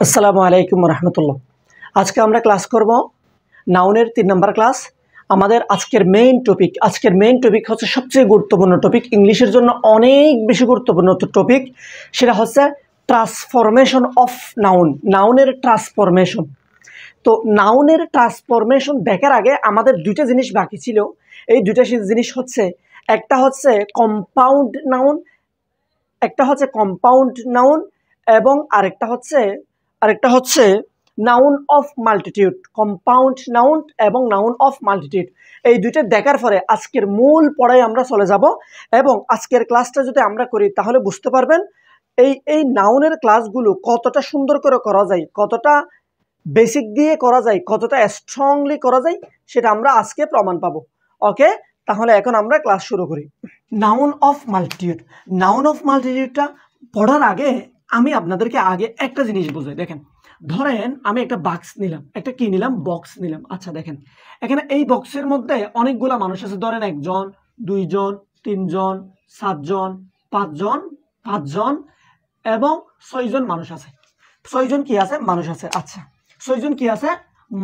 আসসালামু আলাইকুম রহমতুল্লাহ। আজকে আমরা ক্লাস করব নাউনের 3 নম্বর ক্লাস। আমাদের আজকের মেইন টপিক হচ্ছে সবচেয়ে গুরুত্বপূর্ণ টপিক, ইংলিশের জন্য অনেক বেশি গুরুত্বপূর্ণ টপিক। সেটা হচ্ছে ট্রান্সফরমেশন অফ নাউনের ট্রান্সফরমেশন। তো নাউনের ট্রান্সফরমেশন দেখার আগে আমাদের দুইটা জিনিস বাকি ছিল। এই দুইটা জিনিস হচ্ছে, একটা হচ্ছে কম্পাউন্ড নাউন, এবং আরেকটা হচ্ছে noun of multitude. Compound noun এবং নাউন অফ মাল্টিটিউড, এই দুইটা দেখার পরে আজকের মূল পড়ায় আমরা চলে যাব। এবং আজকের ক্লাসটা যদি আমরা করি তাহলে বুঝতে পারবেন এই নাউনের ক্লাসগুলো কতটা সুন্দর করে করা যায়, কতটা বেসিক দিয়ে করা যায়, কতটা স্ট্রংলি করা যায়, সেটা আমরা আজকে প্রমাণ পাবো। ওকে, তাহলে এখন আমরা ক্লাস শুরু করি। নাউন অফ মাল্টিটিউডটা পড়ার আগে আমি আপনাদেরকে আগে একটা জিনিস বুঝাই। দেখেন, ধরেন আমি একটা বক্স নিলাম। আচ্ছা দেখেন, এখানে এই বক্সের মধ্যে অনেকগুলা মানুষ আছে। ধরেন 1 জন, 2 জন, 3 জন, 7 জন, 5 জন এবং 6 জন মানুষ আছে। 6 জন কি আছে? মানুষ আছে। আচ্ছা, 6 জন কি আছে?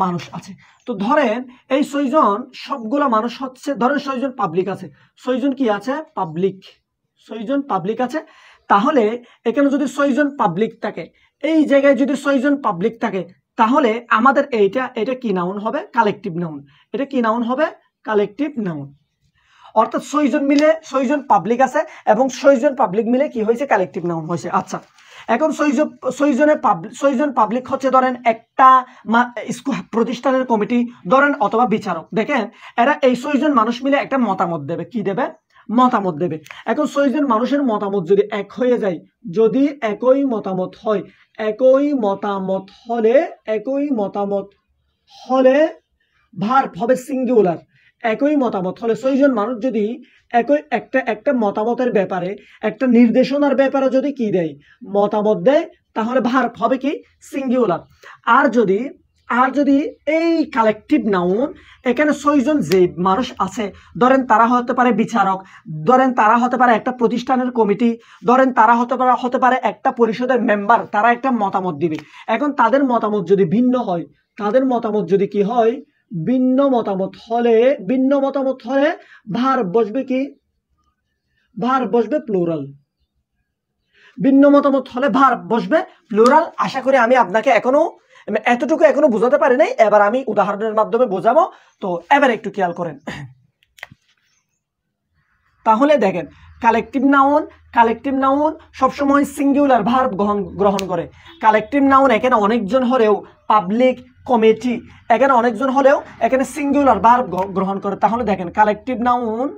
মানুষ আছে। তো ধরেন এই 6 জন সবগুলা মানুষ হচ্ছে, ধরেন 6 জন পাবলিক আছে। 6 জন কি আছে? পাবলিক। 6 জন পাবলিক আছে। তাহলে এখানে যদি 6 জন পাবলিক থাকে, এই জায়গায় যদি 6 জন পাবলিক থাকে, তাহলে আমাদের এটা কি নাউন হবে? Collective noun. এটা কি নাউন হবে? Collective noun. অর্থাৎ 6 জন মিলে 6 জন পাবলিক আছে এবং 6 জন পাবলিক মিলে কি হয়েছে? কালেকটিভ নাউন হয়েছে। আচ্ছা, এখন 6 জন পাবলিক হচ্ছে ধরেন একটা প্রতিষ্ঠানের কমিটি ধরেন, অথবা বিচারক। দেখেন, এরা এই 6 জন মানুষ মিলে একটা মতামত দেবে। কি দেবে? মতামত দেবে। এখন 6 জন মানুষের মতামত যদি এক হয়ে যায়, যদি একই মতামত হলে ভার্ব হবে সিঙ্গুলার। একই মতামত হলে 6 জন মানুষ যদি একটা মতামতের ব্যাপারে, একটা নির্দেশনার ব্যাপারে যদি কি দেয়? মতামত দেয়, তাহলে ভার্ব হবে কি? সিঙ্গুলার। আর যদি এই কালেকটিভ নাউন, এখানে 6 জন যে মানুষ আছে, ধরেন তারা হতে পারে বিচারক, ধরেন তারা হতে পারে একটা প্রতিষ্ঠানের কমিটি, ধরেন তারা হতে পারে একটা পরিষদের মেম্বার, তারা একটা মতামত দিবে। এখন তাদের মতামত যদি ভিন্ন হয়, তাদের মতামত যদি কি হয়? ভিন্ন মতামত হলে ভার্ব বসবে কি? ভার্ব বসবে প্লুরাল। ভিন্ন মতামত হলে ভার্ব বসবে প্লুরাল। আশা করি আমি আপনাকে এতটুকু বোঝাতে পারি নাই। এবার আমি উদাহরণের মাধ্যমে বোঝাবো। তো এবার একটু খেয়াল করেন। তাহলে দেখেন, কালেকটিভ নাউন সবসময় সিঙ্গুলার ভার্ব গ্রহণ করে। কালেকটিভ নাউন এখানে অনেকজন হলেও, পাবলিক, কমিটি, এখানে অনেকজন হলেও এখানে সিঙ্গুলার ভার্ব গ্রহণ করে। তাহলে দেখেন, কালেকটিভ নাউন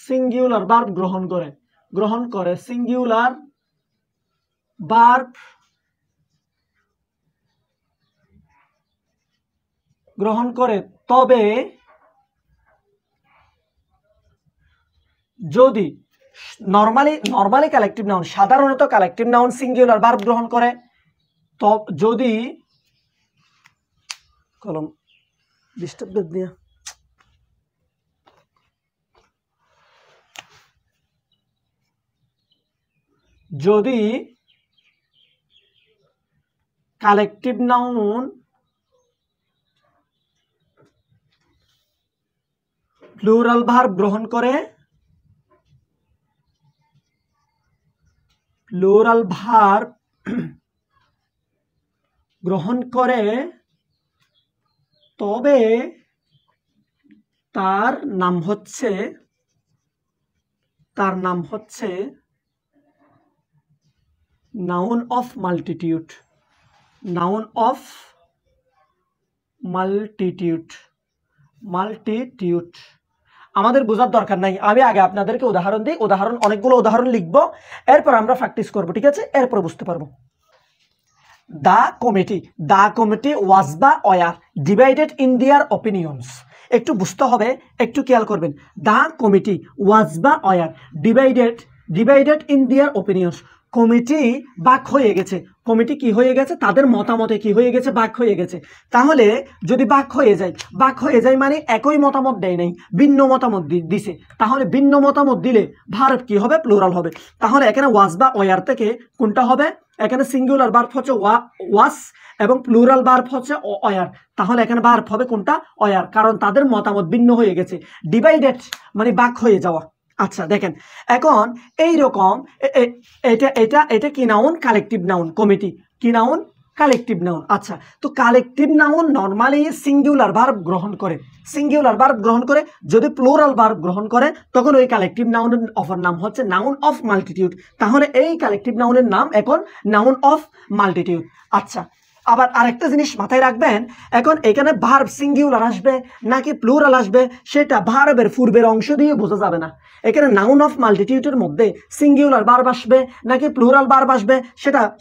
সিঙ্গুলার ভার্ব গ্রহণ করে সিঙ্গুলার ভার্ব গ্রহণ করে। তবে যদি নরমালি কালেকটিভ নাউন, সাধারণত কালেকটিভ নাউন সিঙ্গুলার ভার্ব গ্রহণ করে, তো যদি কলম ডিস্টার্ব দিয়া যদি কালেকটিভ নাউন প্লুরাল ভার্ব গ্রহণ করে, তবে তার নাম হচ্ছে নাউন অফ মাল্টিটিউড। আমাদের বোঝার দরকার নাই, আমি আগে আপনাদেরকে উদাহরণ দিই। অনেকগুলো উদাহরণ লিখবো, এরপর আমরা প্র্যাকটিস করবো। ঠিক আছে? এরপর বুঝতে পারবো। The committee was বা war divided in their opinions. একটু বুঝতে হবে, একটু খেয়াল করবেন। দ্য কমিটি ওয়াজ বা war divided in their opinions. Committee বাক হয়ে গেছে, কমিটি কি হয়ে গেছে, তাদের মতামতে কি হয়ে গেছে, বাক হয়ে গেছে। তাহলে যদি বাক হয়ে যায় মানে একই মতামত দেয় নাই, ভিন্ন মতামত দিছে। তাহলে ভিন্ন মতামত দিলে ভার্ব কি হবে, প্লুরাল হবে। তাহলে এখানে ওয়াজ বা ওয়ার থেকে কোনটা হবে, এখানে সিঙ্গুলার ভার্ব হচ্ছে ওয়াস এবং প্লুরাল ভার্ব হচ্ছে ওয়ার। তাহলে এখানে ভার্ব হবে কোনটা, ওয়ার, কারণ তাদের মতামত ভিন্ন হয়ে গেছে। ডিভাইডেড মানে বাক হয়ে যাওয়া। আচ্ছা দেখেন, এখন এইরকম এটা এটা এটা কি নাউন, কালেকটিভ নাউন। কমিটি কি নাউন, কালেকটিভ নাউন। আচ্ছা, তো collective noun normally singular verb গ্রহণ করে, সিঙ্গুলার ভার্ব গ্রহণ করে। যদি প্লুরাল ভার্ব গ্রহণ করে তখন ওই কালেকটিভ নাউনের অপর নাম হচ্ছে নাউন অফ মাল্টিটিউড। তাহলে এই কালেকটিভ নাউনের নাম এখন নাউন অফ মাল্টিটিউড। আচ্ছা, আবার আরেকটা জিনিস মাথায় রাখবেন, এখন এখানে ভার্ব সিঙ্গুলার আসবে নাকি প্লুরাল আসবে সেটা ভার্বের পূর্বের অংশ দিয়ে বোঝা যাবে না। এখানে নাউন অফ মাল্টিটিউডের মধ্যে সিঙ্গুলার ভার্ব আসবে নাকি প্লুরাল ভার্ব আসবে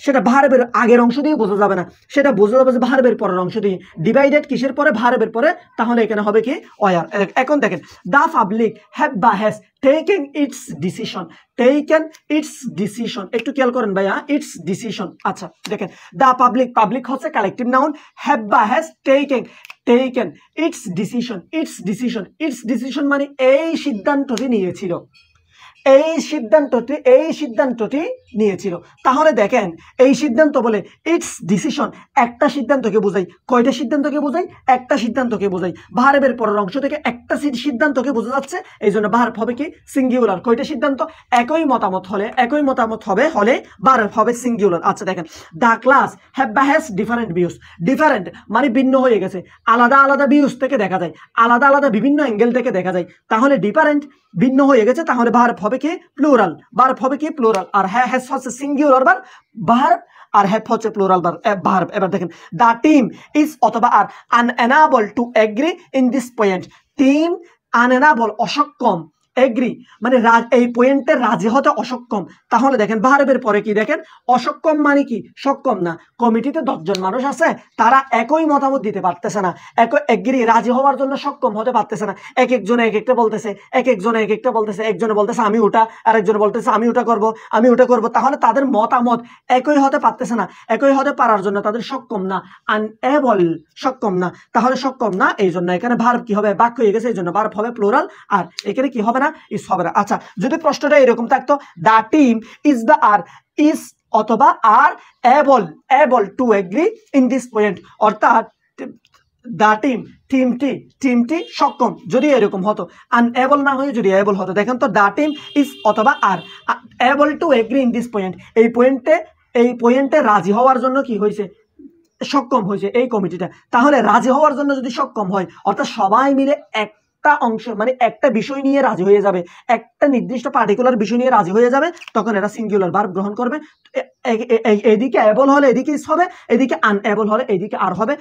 সেটা ভার্বের আগের অংশ দিয়ে বোঝা যাবে না, সেটা বোঝা যাবে যে ভার্বের পরের অংশ দিয়ে। ডিভাইডেড কিসের পরে, ভার্বের পরে। তাহলে এখানে হবে কি, ওয়ার। এখন দেখেন, দা পাবলিক হ্যাভ বা has taken it's decision, taken it's decision, একটু খেয়াল করেন ভাইয়া, ইটস ডিসিশন। আচ্ছা দেখেন, দা পাবলিক, পাবলিক হচ্ছে কালেকটিভ নাউন, হ্যাভ বা has taken it's decision, it's decision, it's decision মানে এই সিদ্ধান্তটি নিয়েছিল, এই সিদ্ধান্তটি নিয়েছিল। তাহলে দেখেন, এই সিদ্ধান্ত বলে ইটস ডিসিশন একটা সিদ্ধান্তকে বোঝাই। কয়টা সিদ্ধান্তকে বোঝাই, একটা সিদ্ধান্তকে বোঝাই। ভার্বের পরের অংশ থেকে একটা সিদ্ধান্তকে বোঝা যাচ্ছে, এই জন্য ভার্ব হবে কি, সিঙ্গুলার। কয়টা সিদ্ধান্ত, একই মতামত হবে হলে ভার্ব হবে সিঙ্গুলার। আচ্ছা দেখেন, দা ক্লাস হ্যাভ বা হ্যাজ ডিফারেন্ট ভিউজ, ডিফারেন্ট মানে ভিন্ন হয়ে গেছে, আলাদা আলাদা ভিউজ থেকে দেখা যায়, আলাদা আলাদা বিভিন্ন অ্যাঙ্গেল থেকে দেখা যায়। তাহলে ডিফারেন্ট ভিন্ন হয়ে গেছে, তাহলে ভার্ব হবে কি, প্লুরাল। ভার্ব হবে কি, প্লুরাল। আর হ্যাজ হচ্ছে সিঙ্গুলার ভার্ব, আর হ্যাভ হচ্ছে প্লুরাল ভার্ব। এবার দেখেন, দা টিম ইজ অথবা are unable to agree in this point. Team unable অসক্ষম, এগ্রি মানে এই পয়েন্টে রাজি হতে অসক্ষম। তাহলে দেখেন ভার্বের পরে কি, দেখেন অসক্ষম মানে কি, সক্ষম না। কমিটিতে 10 জন মানুষ আছে, তারা একই মতামত দিতে পারতেছে না, এগ্রি রাজি হওয়ার জন্য সক্ষম হতে পারতেছে না। এক একজনে এক একটা বলতেছে, একজনে বলতেছে আমি ওটা, আরেকজনে বলতেছে আমি ওটা করব। তাহলে তাদের মতামত একই হতে পারতেছে না, একই হতে পারার জন্য তাদের সক্ষম না, আনএবল, সক্ষম না। তাহলে সক্ষম না, এই জন্য এখানে ভার্ব কি হবে, বাক্য হয়ে গেছে, এই জন্য ভার্ব হবে প্লুরাল, আর এখানে কি হবে না, ইজ হবে না। আচ্ছা, যদি প্রশ্নটা এরকম থাকতো, the team is the are is অথবা are able to agree in this point, অর্থাৎ দা টিমটি সক্ষম, যদি এরকম হতো। আনএবল না হয়ে যদি এবল হতো, দেখেন তো, দা টিম ইজ অথবা are able to agree in this point, এই পয়েন্টে রাজি হওয়ার জন্য কি হয়েছে, সক্ষম হয়েছে এই কমিটিটা। তাহলে রাজি হওয়ার জন্য যদি সক্ষম হয়, অর্থাৎ সবাই মিলে একটা অংশ মানে একটা বিষয় নিয়ে রাজি হয়ে যাবে, একটা নির্দিষ্ট পার্টিকুলার বিষয় নিয়ে রাজি হয়ে যাবে, তখন এরা সিঙ্গুলার ভার্ব গ্রহণ করবে। এদিকে এবল হলে এদিকে ইজ হবে, এদিকে আনএবল হলে এদিকে আর হবে।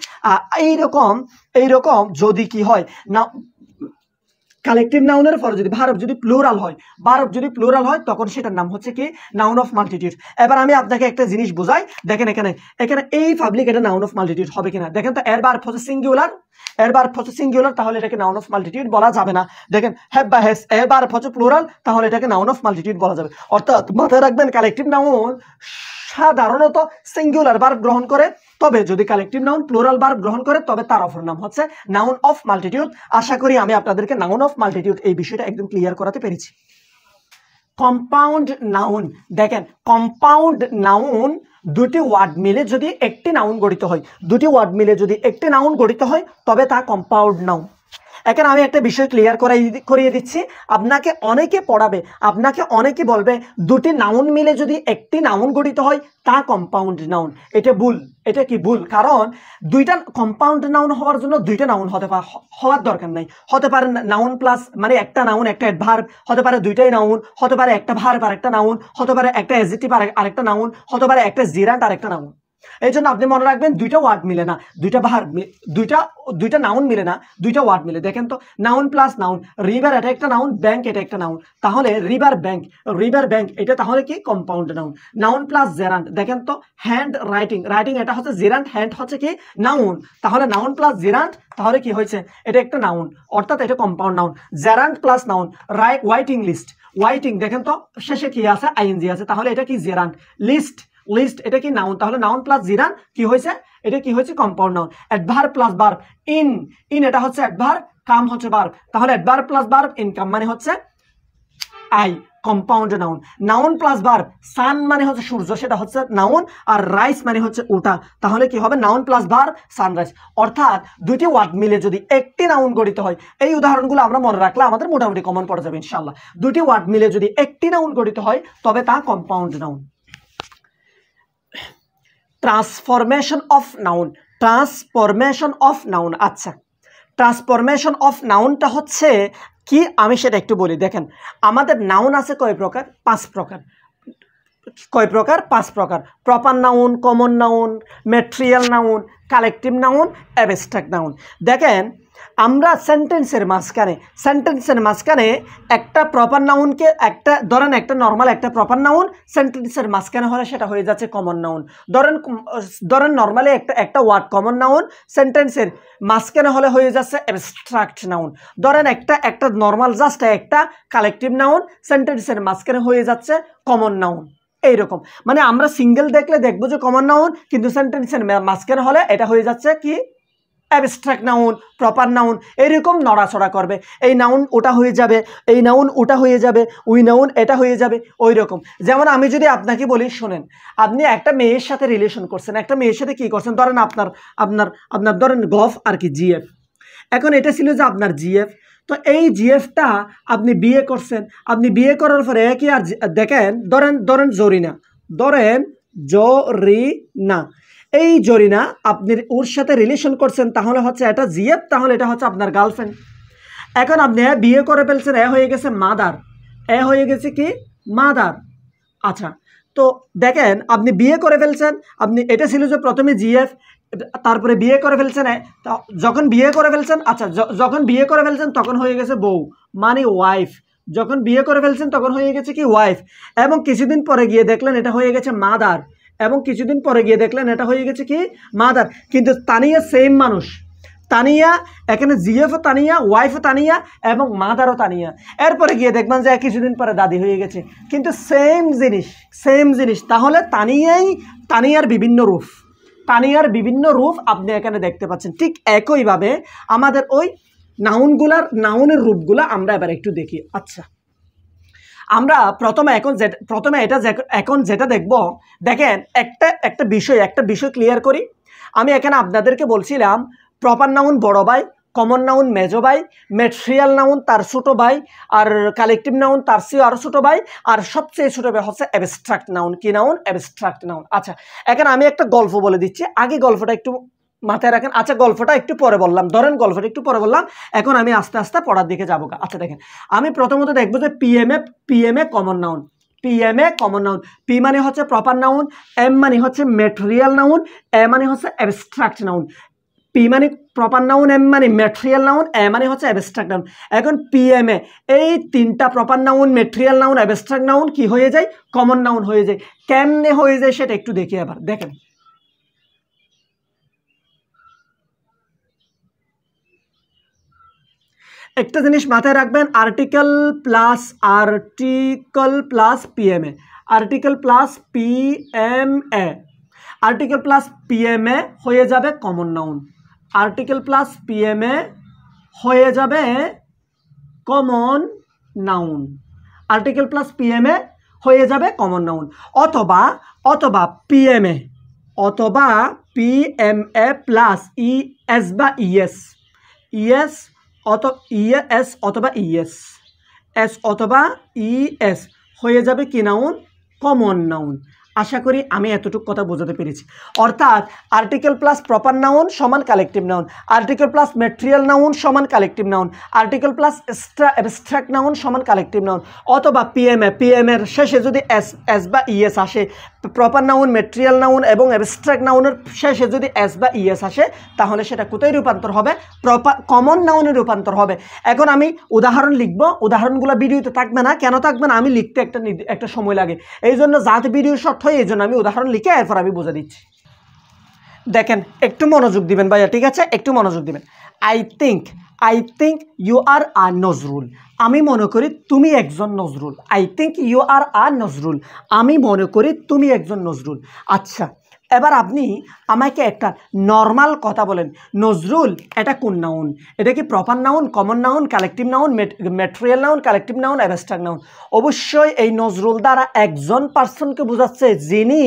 এইরকম যদি কি হয় না, কালেকটিভ নাউনের পরে যদি ভার্ব যদি প্লুরাল হয়, তখন সেটার নাম হচ্ছে কি, নাউন অফ মাল্টিটিউড। এবার আমি আপনাকে একটা জিনিস বোঝাই, দেখেন এখানে এই পাবলিক এটা নাউন অফ মাল্টিটিউড হবে কিনা। দেখেন তো, এর ভার্ব হচ্ছে সিঙ্গুলার, তাহলে এটাকে নাউন অফ মাল্টিটিউড বলা যাবে না। দেখেন, হ্যাভ বা হ্যাজ এর ভার্ব হচ্ছে প্লুরাল, তাহলে এটাকে নাউন অফ মাল্টিটিউড বলা যাবে। অর্থাৎ মাথায় রাখবেন, কালেকটিভ নাউন সাধারণত সিঙ্গুলার ভার্ব গ্রহণ করে, তবে যদি কালেকটিভ নাউন প্লুরাল ভার্ব গ্রহণ করে তবে তার অপর নাম হচ্ছে নাউন অফ মাল্টিটিউড। আশা করি আমি আপনাদেরকে নাউন অফ মাল্টিটিউড এই বিষয়টা একদম ক্লিয়ার করাতে পেরেছি। কম্পাউন্ড নাউন, দেখেন কম্পাউন্ড নাউন দুটি ওয়ার্ড মিলে যদি একটি নাউন গঠিত হয়, তবে তা কম্পাউন্ড নাউন। এখন আমি একটা বিষয় ক্লিয়ার করিয়ে দিচ্ছি, আপনাকে অনেকে পড়াবে, আপনাকে অনেকে বলবে দুটি নাউন মিলে যদি একটি নাউন গঠিত হয় তা কম্পাউন্ড নাউন। এটা ভুল, এটা কি ভুল, কারণ দুইটা কম্পাউন্ড নাউন হওয়ার জন্য দুইটা নাউন হওয়ার দরকার নাই। হতে পারে নাউন প্লাস মানে একটা নাউন একটা অ্যাডভার্ব, হতে পারে দুইটাই নাউন, হতে পারে একটা ভার্ব আর একটা নাউন, হতে পারে একটা অ্যাডজেক্টিভ আর একটা নাউন, হতে পারে একটা জিরান্ট আর একটা নাউন। এই জন্য আপনি মনে রাখবেন দুইটা ওয়ার্ড মিলে না, দুইটা নাউন মিলে না, দুইটা ওয়ার্ড মিলে। দেখেন তো নাউন প্লাস নাউন, রিভার এটা একটা নাউন, ব্যাংক এটা একটা নাউন, তাহলে রিভার ব্যাংক এটা তাহলে কি compound noun. Noun plus gerund, দেখেন তো হ্যান্ড রাইটিং এটা হচ্ছে জেরান্ট, হ্যান্ড হচ্ছে কি নাউন, তাহলে নাউন প্লাস জেরান্ট তাহলে কি হয়েছে এটা একটা নাউন, অর্থাৎ এটা compound noun. Gerund plus noun, waiting দেখেন তো শেষে কি আছে আইএনজি আছে, তাহলে এটা কি জেরান্ট। লিস্ট এটা কি নাউন, তাহলে নাউন প্লাস জিরান কি হয়েছে এটা কি হয়েছে compound noun. Adverb plus verb, in এটা হচ্ছে অ্যাডভার্ব, কাম হচ্ছে ভার্ব, তাহলে অ্যাডভার্ব প্লাস ভার্ব ইনকাম মানে হচ্ছে I, compound noun. Noun plus verb, sun মানে হচ্ছে সূর্য সেটা হচ্ছে নাউন, আর রাইস মানে হচ্ছে ওটা, তাহলে কি হবে নাউন প্লাস ভার্ব সানরাইজ। অর্থাৎ দুইটি ওয়ার্ড মিলে যদি একটি নাউন গঠিত হয়, এই উদাহরণগুলো আমরা মনে রাখলে আমাদের মোটামুটি কমন পড়ে যাবে ইনশাআল্লাহ। দুটি ওয়ার্ড মিলে যদি একটি নাউন গঠিত হয় তবে তা compound noun. Transformation of noun, আচ্ছা ট্রান্সফরমেশন অফ নাউনটা হচ্ছে কি আমি সেটা একটু বলি। দেখেন আমাদের নাউন আছে কয় প্রকার? 5 প্রকার। কয় প্রকার? 5 প্রকার। Proper noun, common noun, material noun, collective noun, abstract noun. দেখেন আমরা সেন্টেন্সের মাঝখানে একটা প্রপার নাউনকে ধরেন একটা নর্মাল একটা প্রপার নাউন সেন্টেন্সের মাঝখানে হলে সেটা হয়ে যাচ্ছে কমন নাউন। ধরেন নর্মালি একটা ওয়ার্ড কমন নাউন সেন্টেন্সের মাঝখানে হলে হয়ে যাচ্ছে অ্যাবস্ট্রাক্ট নাউন। ধরেন একটা নর্মাল জাস্ট একটা কালেকটিভ নাউন সেন্টেন্সের মাঝখানে হয়ে যাচ্ছে কমন নাউন। এইরকম মানে আমরা সিঙ্গেল দেখলে দেখবো যে কমন নাউন, কিন্তু সেন্টেন্সের মাঝখানে হলে এটা হয়ে যাচ্ছে কি অ্যাবস্ট্রাক্ট নাউন, প্রপার নাউন, এরকম নড়াচড়া করবে। এই নাউন ওটা হয়ে যাবে, এই নাউন ওটা হয়ে যাবে, ওই নাউন এটা হয়ে যাবে, ওই রকম। যেমন আমি যদি আপনাকে বলি শোনেন, আপনি একটা মেয়ের সাথে রিলেশন করছেন, একটা মেয়ের সাথে কি করছেন, ধরেন আপনার ধরেন গফ আর কি জিএফ। এখন এটা ছিল যে আপনার জিএফ, তো এই জিএফটা আপনি বিয়ে করছেন, আপনি বিয়ে করার পরে কি আর দেখেন ধরেন জরিনা, এই জরিনা আপনি ওর সাথে রিলেশন করছেন, তাহলে হচ্ছে এটা জিএফ, তাহলে এটা হচ্ছে আপনার গার্লফ্রেন্ড। এখন আপনি বিয়ে করে ফেলছেন, এ হয়ে গেছে মাদার, এ হয়ে গেছে কি মাদার। আচ্ছা তো দেখেন আপনি বিয়ে করে ফেলছেন, আপনি এটা ছিল যে প্রথমে জিএফ, তারপরে বিয়ে করে ফেলছেন, যখন বিয়ে করে ফেলছেন তখন হয়ে গেছে বউ মানে ওয়াইফ, যখন বিয়ে করে ফেলছেন তখন হয়ে গেছে কি ওয়াইফ, এবং কিছুদিন পরে গিয়ে দেখলেন এটা হয়ে গেছে মাদার, এবং কিছুদিন পরে গিয়ে দেখলেন এটা হয়ে গেছে কি মাদার। কিন্তু তানিয়া সেম মানুষ, তানিয়া এখানে জিএফও তানিয়া, ওয়াইফও তানিয়া এবং মাদারও তানিয়া। এরপরে গিয়ে দেখবেন যে কিছুদিন পরে দাদি হয়ে গেছে, কিন্তু সেম জিনিস। তাহলে তানিয়ার বিভিন্ন রূপ আপনি এখানে দেখতে পাচ্ছেন। ঠিক একইভাবে আমাদের ওই নাউনের রূপগুলা আমরা এবার একটু দেখি। আচ্ছা আমরা প্রথমে এখন যেটা দেখব, দেখেন একটা বিষয় ক্লিয়ার করি। আমি এখানে আপনাদেরকে বলছিলাম প্রপার নাউন বড় ভাই, কমন নাউন মেজো ভাই, ম্যাটেরিয়াল নাউন তার ছোট ভাই, আর কালেকটিভ নাউন তার চেয়ে আরো ছোট ভাই, আর সবচেয়ে ছোট ভাই হচ্ছে অ্যাবস্ট্রাক্ট নাউন। কি নাউন? Abstract noun. আচ্ছা এখানে আমি একটা গল্প বলে দিচ্ছি, আগে গল্পটা একটু মাথায় রাখেন। আচ্ছা গল্পটা একটু পরে বললাম, এখন আমি আস্তে আস্তে পড়ার দিকে যাবো। আচ্ছা দেখেন আমি প্রথমত দেখবো যে পিএমএ কমন নাউন। পি মানে হচ্ছে প্রপার নাউন, এম মানে হচ্ছে ম্যাটেরিয়াল নাউন, এ মানে হচ্ছে অ্যাবস্ট্রাক্ট নাউন। পি মানে প্রপার নাউন, এম মানে ম্যাটেরিয়াল নাউন, এ মানে হচ্ছে অ্যাবস্ট্রাক্ট নাউন। এখন পিএমএ এই তিনটা proper noun, material noun, abstract noun কি হয়ে যায়? কমন নাউন হয়ে যায়। কেমনে হয়ে যায় সেটা একটু দেখি আবার। দেখেন একটা জিনিস মাথায় রাখবেন, আর্টিকেল প্লাস পিএমএ, আর্টিকেল প্লাস পিএমএ হয়ে যাবে কমন নাউন, আর্টিকেল প্লাস পিএমএ হয়ে যাবে কমন নাউন, আর্টিকেল প্লাস পিএমএ হয়ে যাবে কমন নাউন। অথবা পিএমএ প্লাস ইএস বা ইএস অথবা ইএস হয়ে যাবে কি নাউন? Common noun. আশা করি আমি এতটুকু কথা বোঝাতে পেরেছি। অর্থাৎ আর্টিকেল প্লাস প্রপার নাউন সমান collective noun, article plus material noun সমান collective noun, article plus abstract noun সমান কালেকটিভ নাউন। অথবা পিএমএর শেষে যদি এস বা ইএস আসে, প্রপার নাউন, ম্যাটেরিয়াল নাউন এবং অ্যাবস্ট্রাক্ট নাউনের শেষে যদি এস বা ইএস আসে তাহলে সেটা কোথায় রূপান্তর হবে? কমন নাউনে রূপান্তর হবে। এখন আমি উদাহরণ লিখব, উদাহরণগুলো ভিডিওতে থাকবে না। কেন থাকবে না? আমি লিখতে একটা সময় লাগে, এই জন্য যাতে ভিডিও শর্ট হয় এই জন্য আমি উদাহরণ লিখে এরপর আমি বুঝে দিচ্ছি। দেখেন একটু মনোযোগ দিবেন ভাইয়া, ঠিক আছে? একটু মনোযোগ দিবেন। I think you are a Nazrul. আমি মনে করি তুমি একজন Nazrul. I think you are a Nazrul. আমি মনে করি তুমি একজন নজরুল। আচ্ছা, এবার আপনি আমাকে একটা নর্মাল কথা বলেন, নজরুল এটা কোন নাউন? এটা কি proper noun, common noun, collective noun, material noun, collective noun, abstract noun? অবশ্যই এই নজরুল দ্বারা একজন পার্সনকে বোঝাচ্ছে যিনি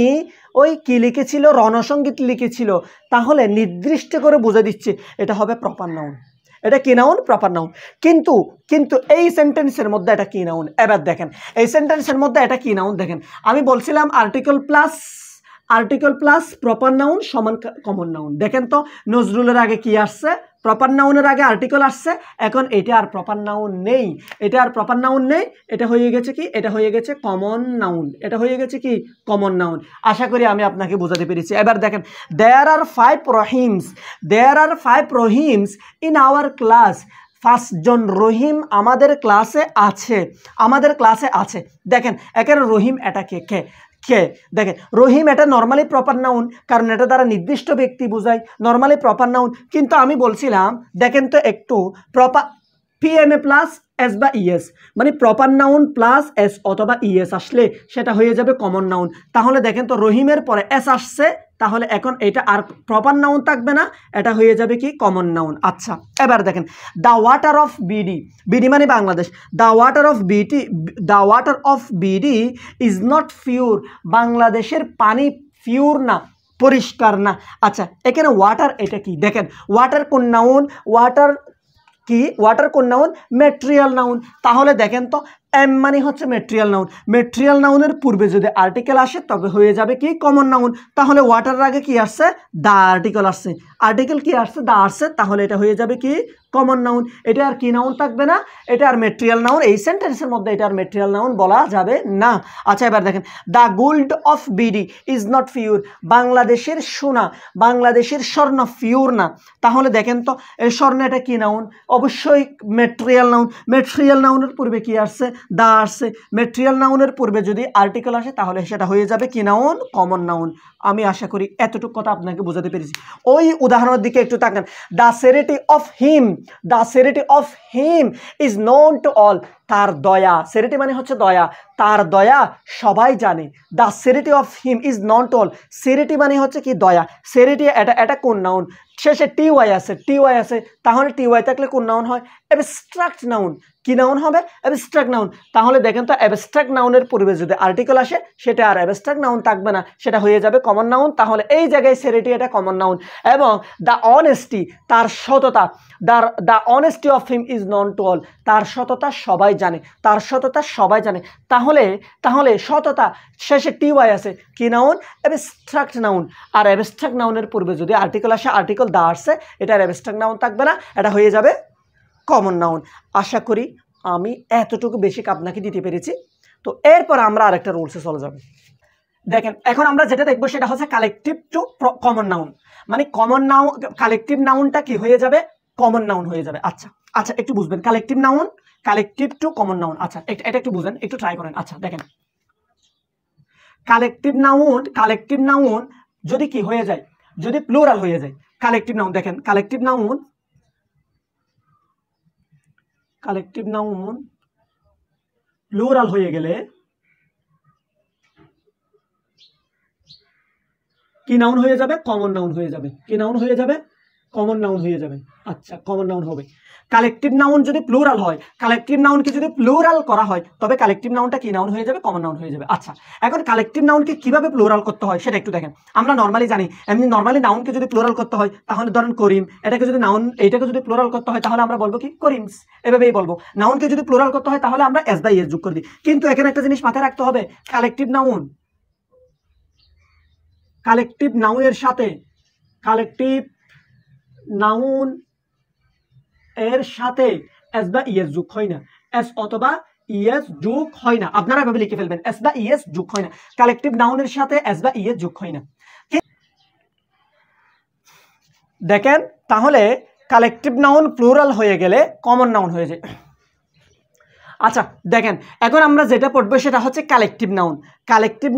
ওই কি লিখেছিল, রণসঙ্গীত লিখেছিল। তাহলে নির্দিষ্ট করে বুঝে দিচ্ছে এটা হবে প্রপার নাউন। এটা কি নাউন? Proper noun. কিন্তু এই সেন্টেন্সের মধ্যে এটা কি নাউন? এবার দেখেন এই সেন্টেন্সের মধ্যে এটা কি নাউন। দেখেন আমি বলছিলাম আর্টিকেল প্লাস প্রপার নাউন সমান কমন নাউন। দেখেন তো নজরুলের আগে কি আসছে? প্রপার নাউনের আগে আর্টিকেল আসছে। এখন এটা আর প্রপার নাউন নেই, এটা আর প্রপার নাউন নেই, এটা হয়ে গেছে কি? এটা হয়ে গেছে কমন নাউন। এটা হয়ে গেছে কি? Common noun. আশা করি আমি আপনাকে বোঝাতে পেরেছি। এবার দেখেন, দেয়ার আর 5 রহিমস ইন আওয়ার ক্লাস। 5 জন রহিম আমাদের ক্লাসে আছে। দেখেন এখানে রহিম এটা কে? দেখেন রহিম এটা নর্মালি প্রপার নাউন, কারণ এটা দ্বারা নির্দিষ্ট ব্যক্তি বোঝায়, নর্মালি প্রপার নাউন। কিন্তু আমি বলছিলাম দেখেন তো একটু, প্রপার পিএমএ প্লাস এস বা ইএস, মানে প্রপার নাউন প্লাস এস অথবা ইএস আসলে সেটা হয়ে যাবে কমন নাউন। তাহলে দেখেন তো রহিমের পরে এস আসছে, তাহলে এখন এটা আর প্রপার নাউন থাকবে না, এটা হয়ে যাবে কি? Common noun. আচ্ছা এবার দেখেন, দ্য ওয়াটার অফ বিডি মানে Bangladesh. The water of BD is not pure. বাংলাদেশের পানি পিওর না, পরিষ্কার না। আচ্ছা এখানে ওয়াটার এটা কি? দেখেন ওয়াটার কোন নাউন? ওয়াটার কোন নাউন? Material noun. তাহলে দেখেন তো এম মানে হচ্ছে ম্যাটেরিয়াল নাউন। ম্যাটেরিয়াল নাউনের পূর্বে যদি আর্টিকেল আসে তবে হয়ে যাবে কি? Common noun. তাহলে ওয়াটারের আগে কি আসছে? দা আর্টিকেল আসছে। আর্টিকেল কি আসছে? দা আসছে। তাহলে এটা হয়ে যাবে কি? Common noun. এটা আর কি নাউন থাকবে না, এটা আর ম্যাটেরিয়াল নাউন। এই সেন্টেন্সের মধ্যে এটা আর ম্যাটেরিয়াল নাউন বলা যাবে না। আচ্ছা এবার দেখেন, the gold of BD is not pure. বাংলাদেশের সোনা, বাংলাদেশের স্বর্ণ পিওর না। তাহলে দেখেন তো এই স্বর্ণ এটা কি নাউন? অবশ্যই ম্যাটেরিয়াল নাউন। ম্যাটেরিয়াল নাউনের পূর্বে কি আসছে? দা আসছে। ম্যাটেরিয়াল নাউনের পূর্বে যদি আর্টিকেল আসে তাহলে সেটা হয়ে যাবে কি নাউন? Common noun. আমি আশা করি এতটুকু কথা আপনাকে বোঝাতে পেরেছি। ওই উদাহরণের দিকে একটু তাকান। The charity of him is known to all. তার দয়া, সেরিটি মানে হচ্ছে দয়া, তার দয়া সবাই জানে। The charity of him is known to all. Charity মানে হচ্ছে কি? দয়া। সেরিটি এটা কোন নাউন? শেষে টিওয়াই আছে। তাহলে টিওয়াই থাকলে কোন নাউন হয়? Abstract noun. কি নাউন হবে? Abstract noun. তাহলে দেখেন তো অ্যাবস্ট্রাক্ট নাউনের পূর্বে যদি আর্টিকেল আসে সেটা আর অ্যাবস্ট্রাক্ট নাউন থাকবে না, সেটা হয়ে যাবে কমন নাউন। তাহলে এই জায়গায় সেরিটি এটা কমন নাউন। এবং দ্য অনেস্টি, তার সততা, the honesty of him is known to all. তার সততা সবাই জানে, তাহলে সততা শেষে টিওয়াই আছে। কি নাউন? Abstract noun. আর অ্যাবস্ট্রাক্ট নাউনের পূর্বে যদি আর্টিকেল আসে, আর্টিকেল দা আসছে, এটা আর অ্যাবস্ট্রাক্ট নাউন থাকবে না, এটা হয়ে যাবে কমন নাউন। আশা করি আমি এতটুকু বেসিক আপনাকে দিতে পেরেছি। তো এরপর আমরা আরেকটা রুলসে চলে যাব। দেখেন এখন আমরা যেটা দেখবো সেটা হচ্ছে কালেকটিভ টু কমন নাউন। মানে কমন নাউন, কালেকটিভ নাউনটা কি হয়ে যাবে? কমন নাউন হয়ে যাবে। আচ্ছা একটু বুঝবেন, কালেকটিভ টু কমন নাউন। আচ্ছা এটা একটু বুঝেন, একটু ট্রাই করেন। আচ্ছা দেখেন, কালেকটিভ নাউন যদি কি হয়ে যায়? যদি প্লুরাল হয়ে যায়। কালেকটিভ নাউন, দেখেন কালেকটিভ নাউন প্লুরাল হয়ে গেলে কি নাউন হয়ে যাবে? কমন নাউন হয়ে যাবে। কি নাউন হয়ে যাবে? কমন নাউন হয়ে যাবে। আচ্ছা কমন নাউন হবে। কালেকটিভ নাউন যদি প্লুরাল হয়, কালেকটিভ নাউনকে যদি প্লুরাল করা হয় তবে কালেকটিভ নাউনটা কি নাউন হয়ে যাবে? কমন নাউন হয়ে যাবে। আচ্ছা এখন কালেকটিভ নাউনকে কিভাবে প্লুরাল করতে হয় সেটা একটু দেখেন। আমরা নর্মালি জানি, এমনি নর্মালি নাউনকে যদি প্লুরাল করতে হয় তাহলে ধরেন করিম, এটাকে যদি প্লুরাল করতে হয় তাহলে আমরা বলবো কি? করিমস, এভাবেই বলবো। নাউনকে যদি প্লুরাল করতে হয় তাহলে আমরা এস বাই এস যোগ করে দিই। কিন্তু এখানে একটা জিনিস মাথায় রাখতে হবে, কালেকটিভ নাউনের সাথে এস বা ইএস যোগ হয় না। এস অথবা ইএস যোগ হয় না, আপনারা এভাবে লিখে ফেলবেন, এস বা ইএস যোগ হয় না, কালেকটিভ নাউনের সাথে এস বা ইএস যোগ হয় না। দেখেন তাহলে কালেকটিভ নাউন প্লুরাল হয়ে গেলে কমন নাউন হয়ে যায়। আচ্ছা দেখেন এখন আমরা যেটা পড়বো সেটা হচ্ছে কালেকটিভ নাউন। কালেকটিভ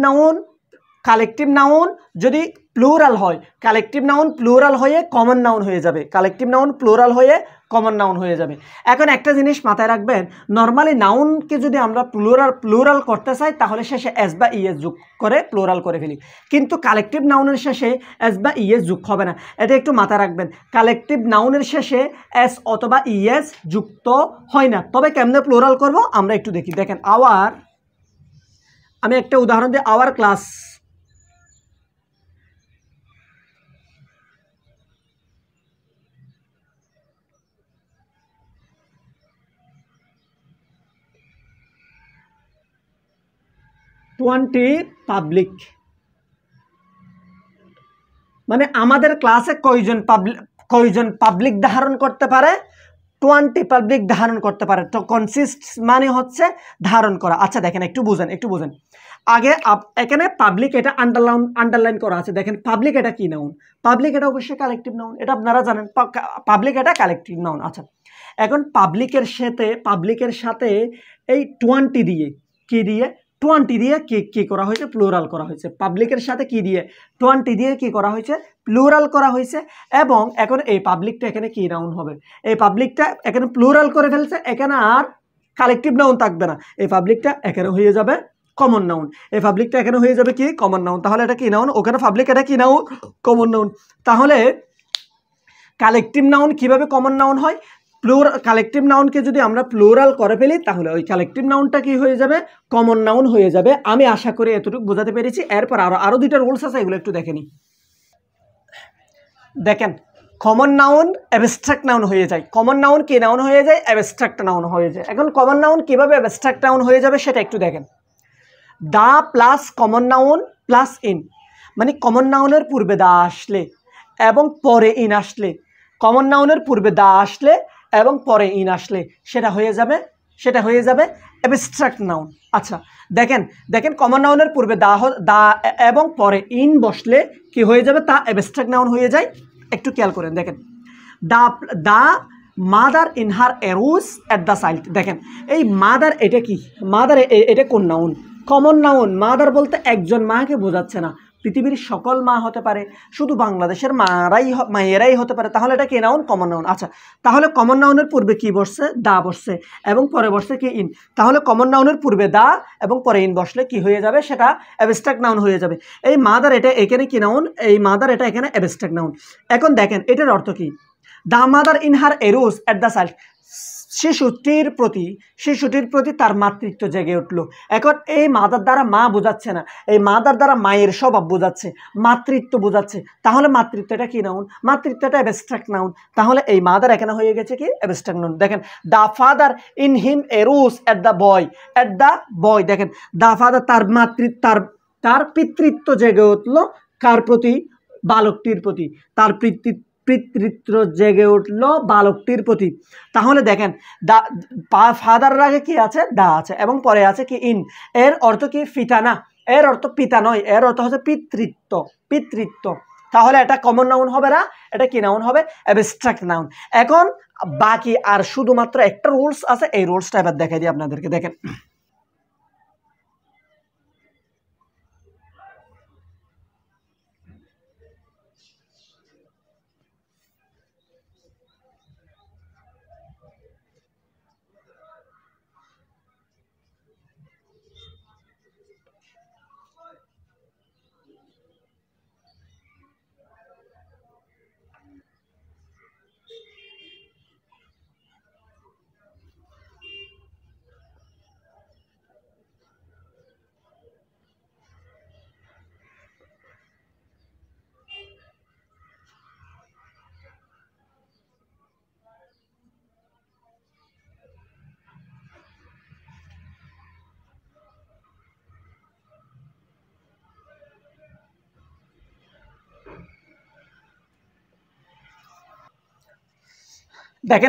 নাউন যদি প্লুরাল হয়, কালেকটিভ নাউন প্লুরাল হয়ে কমন নাউন হয়ে যাবে, কালেকটিভ নাউন প্লুরাল হয়ে কমন নাউন হয়ে যাবে। এখন একটা জিনিস মাথায় রাখবেন, নর্মালি নাউনকে যদি আমরা প্লুরাল করতে চাই তাহলে শেষে এস বা ইএস যোগ করে প্লুরাল করে ফেলি, কিন্তু কালেকটিভ নাউনের শেষে এস বা ইএস যোগ হবে না, এটা একটু মাথায় রাখবেন। কালেকটিভ নাউনের শেষে এস অথবা ইএস যুক্ত হয় না। তবে কেমনে প্লুরাল করব আমরা একটু দেখি। দেখেন আওয়ার, আমি একটা উদাহরণ দিই, আওয়ার ক্লাস, পাবলিক, মানে আমাদের ক্লাসে কয়জন পাবলিক ধারণ করতে পারে? 20 পাবলিক ধারণ করতে পারে। তো কনসিস্ট মানে হচ্ছে ধারণ করা। আচ্ছা দেখেন একটু বুঝেন আগে এখানে পাবলিক এটা আন্ডারলাইন করা আছে। দেখেন পাবলিক এটা কি নাউন? পাবলিক এটা অবশ্যই কালেকটিভ নাউন, এটা আপনারা জানেন, পাবলিক এটা কালেকটিভ নাউন। আচ্ছা এখন পাবলিকের সাথে এই 20 দিয়ে কি দিয়ে 20 দিয়ে কি করা হয়েছে? প্লুরাল করা হয়েছে। পাবলিকের সাথে কি দিয়ে? 20 দিয়ে কি করা হয়েছে? প্লুরাল করা হয়েছে। এবং এখন এই পাবলিকটা এখানে কি নাউন হবে? এই পাবলিকটা এখানে প্লুরাল করে ফেলছে, এখানে আর কালেকটিভ নাউন থাকবে না, এই পাবলিকটা এখানে হয়ে যাবে কমন নাউন। এই পাবলিকটা এখানে হয়ে যাবে কি? Common noun. তাহলে এটা কি নাউন? ওখানে পাবলিক, এটা কি নাউন? Common noun. তাহলে কালেকটিভ নাউন কিভাবে কমন নাউন হয়? কালেকটিভ নাউনকে যদি আমরা প্লুরাল করে ফেলি তাহলে ওই কালেকটিভ নাউনটা কি হয়ে যাবে? কমন নাউন হয়ে যাবে। আমি আশা করি এতটুকু বোঝাতে পেরেছি। এরপর আরো দুইটা রুলস আছে, এগুলো একটু দেখে নিই। দেখেন কমন নাউন অ্যাবস্ট্রাক্ট নাউন হয়ে যায়। কমন নাউন কি নাউন হয়ে যায়? অ্যাবস্ট্রাক্ট নাউন হয়ে যায়। এখন কমন নাউন কিভাবে অ্যাবস্ট্রাক্ট নাউন হয়ে যাবে সেটা একটু দেখেন। The plus common noun plus in, মানে কমন নাউনের পূর্বে দা আসলে এবং পরে ইন আসলে, কমন নাউনের পূর্বে দা আসলে এবং পরে ইন আসলে সেটা হয়ে যাবে অ্যাবস্ট্রাক্ট নাউন। আচ্ছা দেখেন কমন নাউনের পূর্বে দা এবং পরে ইন বসলে কি হয়ে যাবে? তা অ্যাবস্ট্রাক্ট নাউন হয়ে যায়। একটু খেয়াল করেন, দেখেন the mother in her arose at the sight. দেখেন এই মাদার এটা কি? মাদার এটা কোন নাউন? Common noun. মাদার বলতে একজন মাকে বোঝাচ্ছে না, পৃথিবীর সকল মা হতে পারে, শুধু বাংলাদেশের মায়েরাই হতে পারে। তাহলে এটা কি নাউন? Common noun. আচ্ছা তাহলে কমন নাউনের পূর্বে কি বসছে? দা বসছে এবং পরে বসছে কি? ইন। তাহলে কমন নাউনের পূর্বে দা এবং পরে ইন বসলে কি হয়ে যাবে? সেটা অ্যাবস্ট্রাক্ট নাউন হয়ে যাবে। এই মাদার এটা এখানে কি নাউন? এই মাদার এটা এখানে অ্যাবস্ট্রাক্ট নাউন। এখন দেখেন এটার অর্থ কি? The mother in her arrows at the side, শিশুটির প্রতি তার মাতৃত্ব জেগে উঠলো। এখন এই মাদার দ্বারা মা বোঝাচ্ছে না, এই মাদার দ্বারা মায়ের স্বভাব বোঝাচ্ছে, মাতৃত্ব বোঝাচ্ছে। তাহলে মাতৃত্বটা কি নাউন? মাতৃত্বটা abstract noun. তাহলে এই মাদার এখানে হয়ে গেছে কি? Abstract noun. দেখেন the father in him arose at the boy, দেখেন দা ফাদার তার পিতৃত্ব জেগে উঠলো কার প্রতি? বালকটির প্রতি। তার পিতৃত্ব জেগে উঠলো বালকটির প্রতি। তাহলে দেখেন ফাদারের আগে কি আছে? দা আছে এবং পরে আছে কি? ইন। এর অর্থ কি? পিতা না, এর অর্থ পিতা নয়, এর অর্থ হচ্ছে পিতৃত্ব। তাহলে এটা কমন নাউন হবে না, এটা কি নাউন হবে? Abstract noun. এখন বাকি আর শুধুমাত্র একটা রুলস আছে, এই রুলসটা এবার দেখাই দিই আপনাদেরকে। দেখেন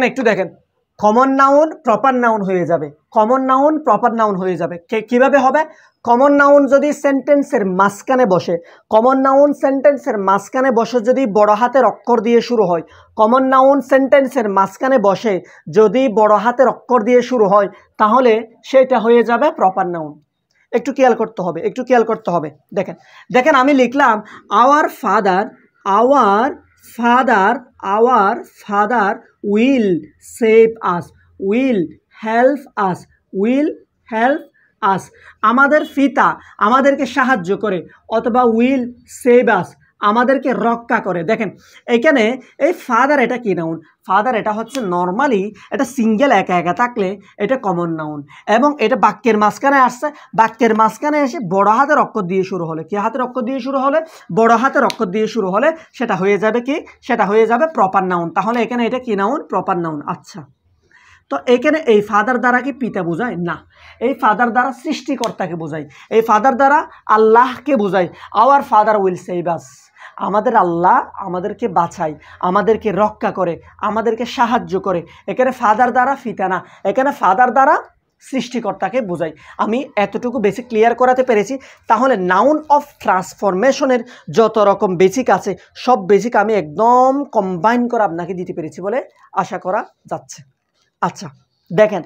একটু দেখেন কমন নাউন প্রপার নাউন হয়ে যাবে, কমন নাউন প্রপার নাউন হয়ে যাবে। কিভাবে হবে? কমন নাউন যদি সেন্টেন্সের মাঝখানে বসে, কমন নাউন সেন্টেন্সের মাঝখানে বসে যদি বড় হাতের অক্ষর দিয়ে শুরু হয়, কমন নাউন সেন্টেন্সের মাঝখানে বসে যদি বড় হাতের অক্ষর দিয়ে শুরু হয়, তাহলে সেটা হয়ে যাবে প্রপার নাউন। একটু খেয়াল করতে হবে, একটু খেয়াল করতে হবে। দেখেন দেখেন আমি লিখলাম hour father, hour father, hour father will save us, will help us, will help us. আমাদের পিতা আমাদেরকে সাহায্য করে, অথবা উইল সেভ আস আমাদেরকে রক্ষা করে। দেখেন এখানে এই ফাদার এটা কি নাউন? ফাদার এটা হচ্ছে নর্মালি এটা সিঙ্গেল একা একা থাকলে এটা কমন নাউন, এবং এটা বাক্যের মাঝখানে আসছে, বাক্যের মাঝখানে এসে বড় হাতের অক্ষর দিয়ে শুরু হলে, কি হাতের অক্ষর দিয়ে শুরু হলে? বড় হাতের অক্ষর দিয়ে শুরু হলে সেটা হয়ে যাবে কি? সেটা হয়ে যাবে প্রপার নাউন। তাহলে এখানে এটা কি নাউন? Proper noun. আচ্ছা, তো এখানে এই ফাদার দ্বারা কি পিতা বোঝায়? না, এই ফাদার দ্বারা সৃষ্টিকর্তাকে বোঝায়, এই ফাদার দ্বারা আল্লাহকে বোঝায়। Hour father will save us, আমাদের আল্লাহ আমাদেরকে বাঁচায়, আমাদেরকে রক্ষা করে, আমাদেরকে সাহায্য করে। এখানে ফাদার দ্বারা পিতা না, এখানে ফাদার দ্বারা সৃষ্টিকর্তাকে বোঝায়। আমি এতটুকু বেসিক ক্লিয়ার করাতে পেরেছি। তাহলে নাউন অফ ট্রান্সফরমেশনের যত রকম বেসিক আছে সব বেসিক আমি একদম কম্বাইন করে আপনাকে দিতে পেরেছি বলে আশা করা যাচ্ছে। আচ্ছা দেখেন,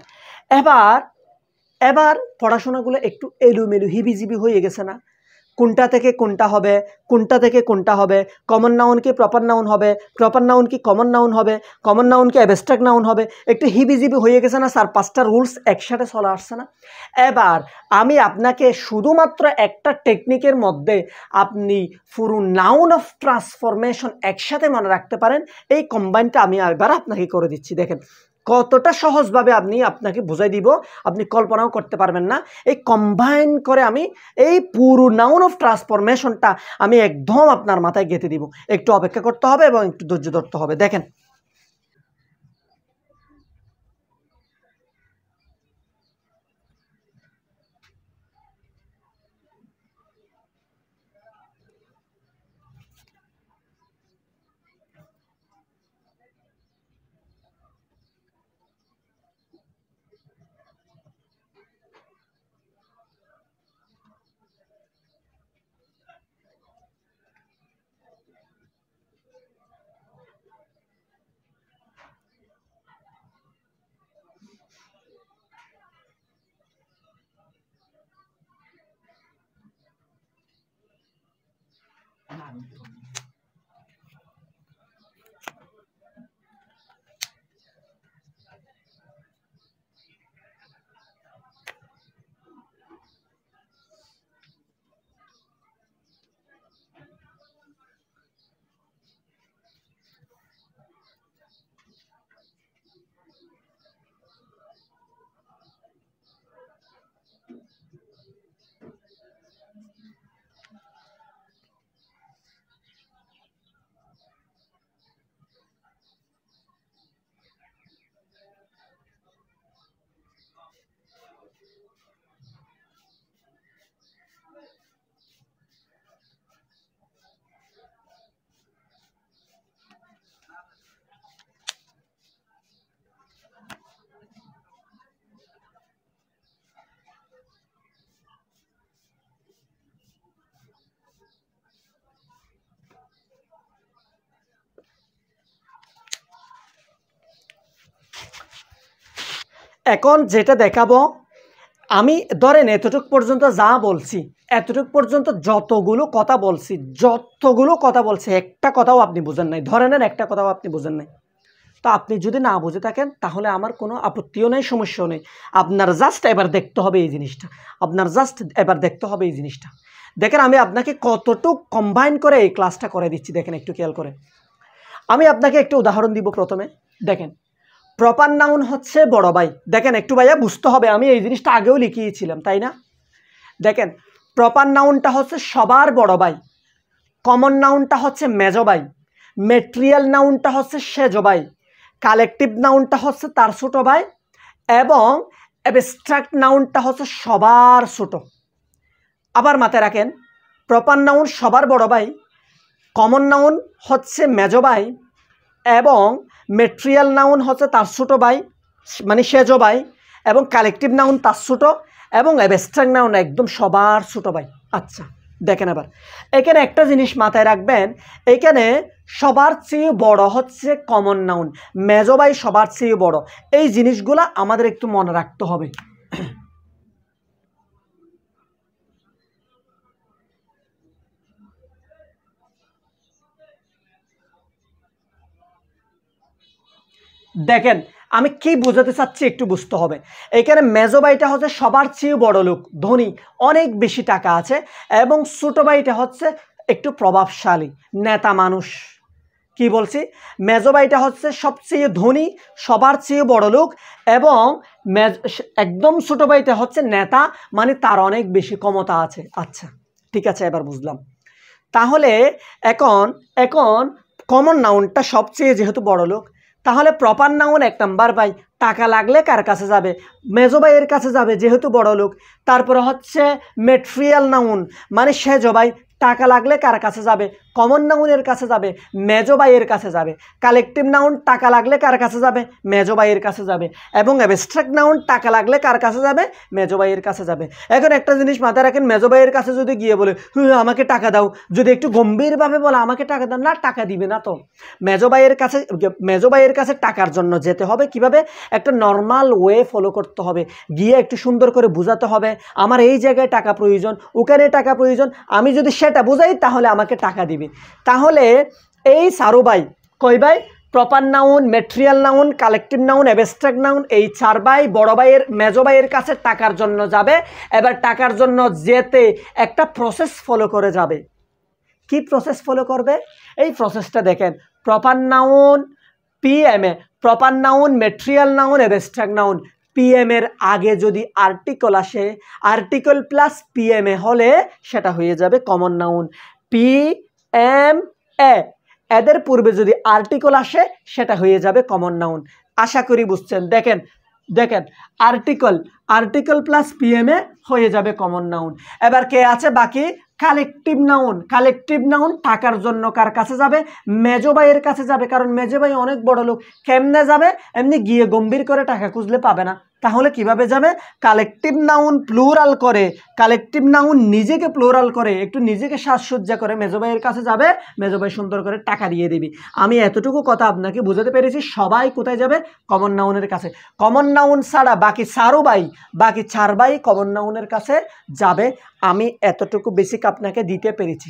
এবার পড়াশোনাগুলো একটু এলোমেলো হিবিজিবি হয়ে গেছে না? কোনটা থেকে কোনটা হবে, কোনটা থেকে কোনটা হবে, কমন নাউন কি প্রপার নাউন হবে, প্রপার নাউন কি কমন নাউন হবে, কমন নাউন কি অ্যাবস্ট্রাক্ট নাউন হবে, একটু হিবিজিবি হয়ে গেছে না? স্যার 5টা রুলস একসাথে চলে আসছে না? এবার আমি আপনাকে শুধুমাত্র একটা টেকনিকের মধ্যে আপনি পুরো নাউন অফ ট্রান্সফরমেশন একসাথে মনে রাখতে পারেন, এই কম্বাইনটা আমি এবার আপনাকে করে দিচ্ছি। দেখেন কতটা সহজভাবে আপনাকে বুঝাই দিব, আপনি কল্পনাও করতে পারবেন না। এই কম্বাইন করে আমি এই পুরো নাউন অফ ট্রান্সফরমেশনটা আমি একদম আপনার মাথায় গেঁথে দিব। একটু অপেক্ষা করতে হবে এবং একটু ধৈর্য ধরতে হবে। দেখেন এখন যেটা দেখাবো আমি, ধরেন এতটুক পর্যন্ত যা বলছি, এতটুক পর্যন্ত যতগুলো কথা বলছি একটা কথাও আপনি বুঝেন নাই, ধরে নেন একটা কথাও আপনি বুঝেন নাই। তো আপনি যদি না বুঝে থাকেন তাহলে আমার কোনো আপত্তিও নেই, সমস্যাও নেই। আপনার জাস্ট এবার দেখতে হবে এই জিনিসটা, দেখেন আমি আপনাকে কতটুক কম্বাইন করে এই ক্লাসটা করে দিচ্ছি। দেখেন একটু খেয়াল করে আমি আপনাকে একটু উদাহরণ দিব। প্রথমে দেখেন প্রপার নাউন হচ্ছে বড় ভাই। দেখেন একটু ভাইয়া বুঝতে হবে, আমি এই জিনিসটা আগেও লিখিয়েছিলাম তাই না? দেখেন প্রপার নাউনটা হচ্ছে সবার বড় ভাই, কমন নাউনটা হচ্ছে মেজো ভাই, ম্যাটেরিয়াল নাউনটা হচ্ছে সেজো ভাই, কালেকটিভ নাউনটা হচ্ছে তার ছোট ভাই, এবং অ্যাবস্ট্রাক্ট নাউনটা হচ্ছে সবার ছোট। আবার মাথায় রাখেন প্রপার নাউন সবার বড় ভাই, কমন নাউন হচ্ছে মেজো ভাই, এবং ম্যাটেরিয়াল নাউন হচ্ছে তার ছোট ভাই, মানে সেজ ভাই, এবং কালেকটিভ নাউন তার ছোট, এবং অ্যাবস্ট্রাক্ট নাউন একদম সবার ছোট ভাই। আচ্ছা দেখেন, আবার এখানে একটা জিনিস মাথায় রাখবেন, এখানে সবার চেয়ে বড় হচ্ছে কমন নাউন, মেজো ভাই সবার চেয়ে বড়। এই জিনিসগুলা আমাদের একটু মনে রাখতে হবে। দেখেন আমি কি বোঝাতে চাচ্ছি একটু বুঝতে হবে। এখানে মেজো ভাইটা হচ্ছে সবার চেয়ে বড় লোক, ধনী, অনেক বেশি টাকা আছে, এবং ছোট ভাইটা হচ্ছে একটু প্রভাবশালী নেতা মানুষ। কি বলছি, মেজো ভাইটা হচ্ছে সবচেয়ে ধনী, সবার চেয়ে বড় লোক, এবং একদম ছোট ভাইটা হচ্ছে নেতা, মানে তার অনেক বেশি ক্ষমতা আছে। আচ্ছা ঠিক আছে, এবার বুঝলাম। তাহলে এখন এখন কমন নাউনটা সবচেয়ে যেহেতু বড় লোক, তাহলে প্রপার নাউন 1 নাম্বার ভাই, টাকা লাগলে কার কাছে যাবে, মেজো ভাইয়ের কাছে যাবে যেহেতু বড় লোক। তারপরে হচ্ছে ম্যাটেরিয়াল নাউন, মানে সেজ ভাই, টাকা লাগলে কার কাছে যাবে, কমন নাউনের কাছে যাবে, মেজো ভাইয়ের কাছে যাবে। কালেকটিভ নাউন টাকা লাগলে কার কাছে যাবে, মেজো ভাইয়ের কাছে যাবে। এবং অ্যাবস্ট্রাক্ট নাউন টাকা লাগলে কার কাছে যাবে, মেজো ভাইয়ের কাছে যাবে। এখন একটা জিনিস মাথায় রাখেন, মেজো ভাইয়ের কাছে যদি গিয়ে বলে আমাকে টাকা দাও, যদি একটু গম্ভীরভাবে বলে আমাকে টাকা দাও, না টাকা দিবে না তো। মেজো ভাইয়ের কাছে টাকার জন্য যেতে হবে কিভাবে, একটা নর্মাল ওয়ে ফলো করতে হবে, গিয়ে একটু সুন্দর করে বোঝাতে হবে আমার এই জায়গায় টাকা প্রয়োজন, ওখানে টাকা প্রয়োজন, আমি যদি সেটা বোঝাই তাহলে আমাকে টাকা দিবে। তাহলে এই সারু ভাই, কই ভাই, proper noun, material noun, collective noun, abstract noun, এই 4 ভাই বড় ভাইয়ের মেজো ভাইয়ের কাছে টাকার জন্য যাবে। এবার টাকার জন্য যেতে একটা প্রসেস ফলো করে যাবে। কি প্রসেস ফলো করবে, এই প্রসেসটা দেখেন, proper noun PMA, proper noun, material noun, abstract noun, PM এর আগে যদি আর্টিকেল আসে, আর্টিকেল প্লাস পিএমএ হলে সেটা হয়ে যাবে কমন নাউন। পিএমএ এদের পূর্বে যদি আর্টিকেল আসে সেটা হয়ে যাবে কমন নাউন। আশা করি বুঝছেন। দেখেন দেখেন আর্টিকেল প্লাস পিএমএ হয়ে যাবে কমন নাউন। এবার কে আছে বাকি, কালেকটিভ নাউন টাকার জন্য কার কাছে যাবে, মেজো ভাইয়ের কাছে যাবে, কারণ মেজো ভাই অনেক বড় লোক। কেমনে যাবে, এমনি গিয়ে গম্ভীর করে টাকা খুঁজলে পাবে না, তাহলে কিভাবে যাবে, কালেকটিভ নাউন প্লুরাল করে, কালেকটিভ নাউন নিজেকে প্লুরাল করে, একটু নিজেকে সাজসজ্জা করে মেজো ভাইয়ের কাছে যাবে, মেজো ভাই সুন্দর করে টাকা দিয়ে দিবি। আমি এতটুকু কথা আপনাকে বোঝাতে পেরেছি। সবাই কোথায় যাবে, কমন নাউনের কাছে। কমন নাউন ছাড়া বাকি 4 ভাই কমন নাউনের কাছে যাবে। আমি এতটুকু বেসিক আপনাকে দিতে পেরেছি,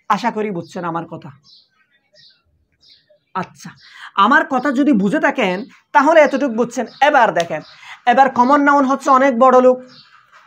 আশা করি বুঝছেন আমার কথা। আচ্ছা, আমার কথা যদি বুঝে থাকেন তাহলে এতটুকু বুঝছেন। এবার দেখেন, এবার কমন নাউন হচ্ছে অনেক বড় লোক,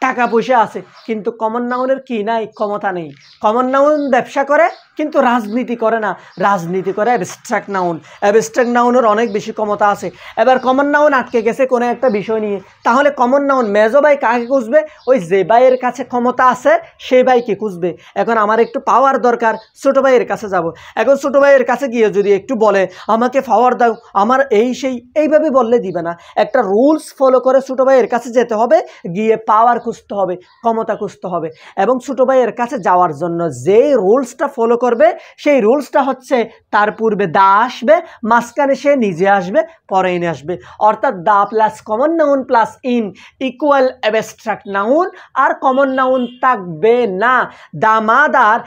টাকা পয়সা আছে, কিন্তু কমন নাউনের কি নাই, ক্ষমতা নেই। কমন নাউন ব্যবসা করে কিন্তু রাজনীতি করে না, রাজনীতি করে অ্যাবস্ট্রাক্ট নাউনের অনেক বেশি ক্ষমতা আছে। এবার কমন নাউন আটকে গেছে কোনো একটা বিষয় নিয়ে, তাহলে কমন নাউন মেজো ভাই কাকে খুঁজবে, ওই যে ভাইয়ের কাছে ক্ষমতা আছে সেই ভাইকে খুঁজবে। এখন আমার একটু পাওয়ার দরকার, ছোট ভাইয়ের কাছে যাব। এখন ছোট ভাইয়ের কাছে গিয়ে যদি একটু বলে আমাকে পাওয়ার দাও, আমার এই সেই, এইভাবে বললে দিবে না। একটা রুলস ফলো করে ছোট ভাইয়ের কাছে যেতে হবে, গিয়ে পাওয়ার খুঁজতে হবে, ক্ষমতা খুঁজতে হবে। এবং ছোট ভাইয়ের কাছে যাওয়ার জন্য যেই রুলসটা ফলো করবে সেই রুলসটা হচ্ছে, তার পূর্বে দা আসবে, মাঝখানে সে নিজে আসবে, পরে ইন আসবে। অর্থাৎ the plus common noun plus in equal abstract noun, আর কমন নাউন থাকবে না। The mother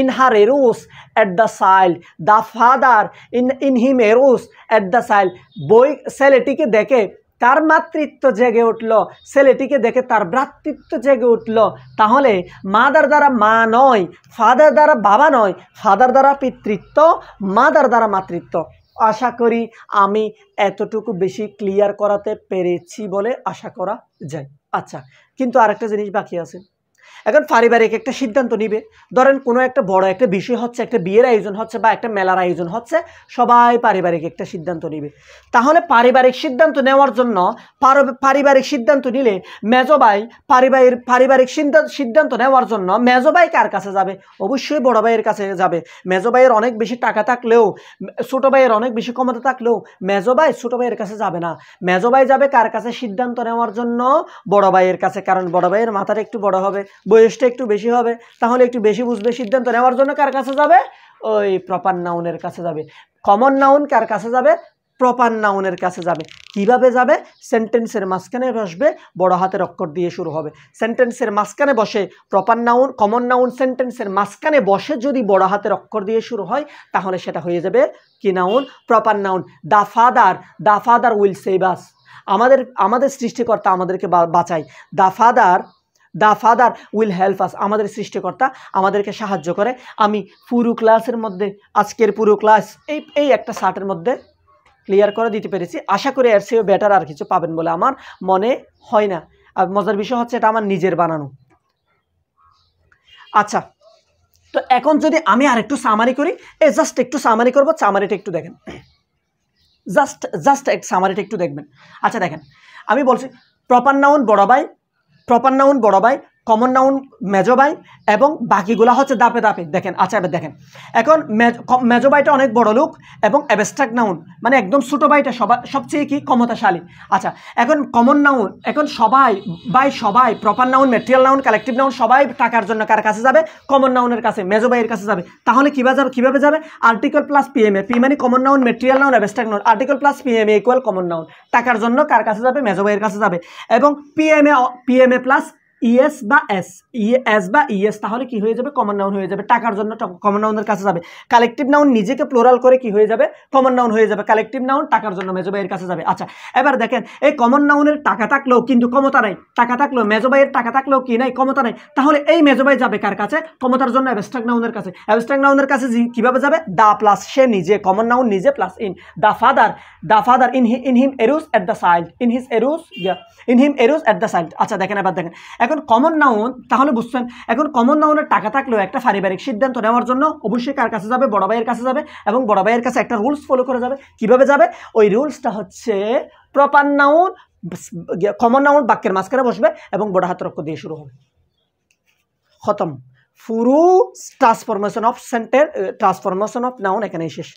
in her arrows at the child, the father in him arose at the child. বই ছেলেটিকে দেখে তার মাতৃত্ব জেগে উঠল, ছেলেটিকে দেখে তার ভ্রাতৃত্ব জেগে উঠল। তাহলে মাদার দ্বারা মা নয়, ফাদার দ্বারা বাবা নয়, ফাদার দ্বারা পিতৃত্ব, মাদার দ্বারা মাতৃত্ব। আশা করি আমি এতটুকু বেশি ক্লিয়ার করাতে পেরেছি বলে আশা করা যায়। আচ্ছা, কিন্তু আরেকটা জিনিস বাকি আছে। এখন পারিবারিক একটা সিদ্ধান্ত নিবে, ধরেন কোনো একটা বড় একটা বিষয় হচ্ছে, একটা বিয়ের আয়োজন হচ্ছে বা একটা মেলার আয়োজন হচ্ছে, সবাই পারিবারিক একটা সিদ্ধান্ত নিবে। তাহলে পারিবারিক সিদ্ধান্ত নেওয়ার জন্য, পারিবারিক সিদ্ধান্ত নিলে মেজো ভাই পারিবারিক সিদ্ধান্ত নেওয়ার জন্য মেজো ভাই কার কাছে যাবে, অবশ্যই বড় ভাইয়ের কাছে যাবে। মেজো ভাইয়ের অনেক বেশি টাকা থাকলেও, ছোট ভাইয়ের অনেক বেশি ক্ষমতা থাকলেও মেজো ভাই ছোট ভাইয়ের কাছে যাবে না। মেজো ভাই যাবে কার কাছে সিদ্ধান্ত নেওয়ার জন্য, বড় ভাইয়ের কাছে, কারণ বড় ভাইয়ের মাথাটা একটু বড় হবে, বয়সটা একটু বেশি হবে, তাহলে একটু বেশি বুঝবে। সিদ্ধান্ত নেওয়ার জন্য কার কাছে যাবে, ওই প্রপার নাউনের কাছে যাবে। কমন নাউন কার কাছে যাবে, প্রপার নাউনের কাছে যাবে। কিভাবে যাবে? সেন্টেন্সের মাঝখানে বসবে, বড় হাতের অক্ষর দিয়ে শুরু হবে। সেন্টেন্সের মাঝখানে বসে প্রপার নাউন, কমন নাউন সেন্টেন্সের মাঝখানে বসে যদি বড় হাতের অক্ষর দিয়ে শুরু হয় তাহলে সেটা হয়ে যাবে কি noun? Proper noun. The father will save us. আমাদের সৃষ্টিকর্তা আমাদেরকে বাঁচায়। The father will help us. আমাদের সৃষ্টিকর্তা আমাদেরকে সাহায্য করে। আমি পুরো ক্লাসের মধ্যে, আজকের পুরো ক্লাস এই একটা শার্টের মধ্যে ক্লিয়ার করে দিতে পেরেছি। আশা করি এর চেয়েও বেটার আর কিছু পাবেন বলে আমার মনে হয় না। আর মজার বিষয় হচ্ছে এটা আমার নিজের বানানো। আচ্ছা, তো এখন যদি আমি আর একটু সামারি করি, জাস্ট একটু সামারি করবো, সামারিটা একটু দেখেন, জাস্ট এক সামারিটা একটু দেখবেন। আচ্ছা দেখেন, আমি বলছি প্রপার নাউন বড় ভাই, কমন নাউন মেজো ভাই, এবং বাকিগুলা হচ্ছে দাপে দাপে। দেখেন, আচ্ছা এবার দেখেন, এখন মেজো ভাইটা অনেক বড় লোক এবং অ্যাবস্ট্রাক্ট নাউন মানে একদম ছোটো ভাইটা সবচেয়ে কি ক্ষমতাশালী। আচ্ছা, এখন কমন নাউন, এখন সবাই proper noun, material noun, collective noun সবাই টাকার জন্য কার কাছে যাবে? কমন নাউনের কাছে, মেজো ভাইয়ের কাছে যাবে। তাহলে কিভাবে যাবে? আর্টিকেল প্লাস পিএমএ, পি মানে common noun, material noun, abstract noun, article plus PMA equal common noun. টাকার জন্য কার কাছে যাবে? মেজো ভাইয়ের কাছে যাবে। এবং পিএমএ প্লাস ইএস বা ইএস তাহলে কি হয়ে যাবে? কমন নাউন হয়ে যাবে। টাকার জন্য কমন নাউনের কাছে যাবে। কালেকটিভ নাউন নিজেকে প্লোরাল করে কি হয়ে যাবে? কমন নাউন হয়ে যাবে। কালেকটিভ নাউন টাকার জন্য মেজো ভাইয়ের কাছে যাবে। আচ্ছা, এবার দেখেন, এই কমন নাউনের টাকা থাকলেও কিন্তু ক্ষমতা নাই, টাকা থাকলেও মেজো ভাইয়ের টাকা থাকলেও কি নাই? ক্ষমতা নাই। তাহলে এই মেজো ভাই যাবে কার কাছে? ক্ষমতার জন্য অ্যাবস্ট্রাক্ট নাউনের কাছে। অ্যাবস্ট্রাক্ট নাউনের কাছে কিভাবে যাবে? দা প্লাস সে নিজে, কমন নাউন নিজে plus in. The father in him arose at the child, in him arose at the child. আচ্ছা দেখেন, এবার দেখেন, এখন কমন নাউন তাহলে বুঝছেন, এখন কমন নাউনের টাকা থাকলেও একটা পারিবারিক সিদ্ধান্ত নেওয়ার জন্য অবশ্যই কার কাছে যাবে? বড় ভাইয়ের কাছে যাবে। এবং বড় ভাইয়ের কাছে একটা রুলস ফলো করে যাবে। কিভাবে যাবে? ওই রুলসটা হচ্ছে প্রপার নাউন, কমন নাউন বাক্যের মাঝখানে বসবে এবং বড় হাতের অক্ষর দিয়ে শুরু হবে। খতম। পুরো ট্রান্সফরমেশন অফ নাউন এখানেই শেষ।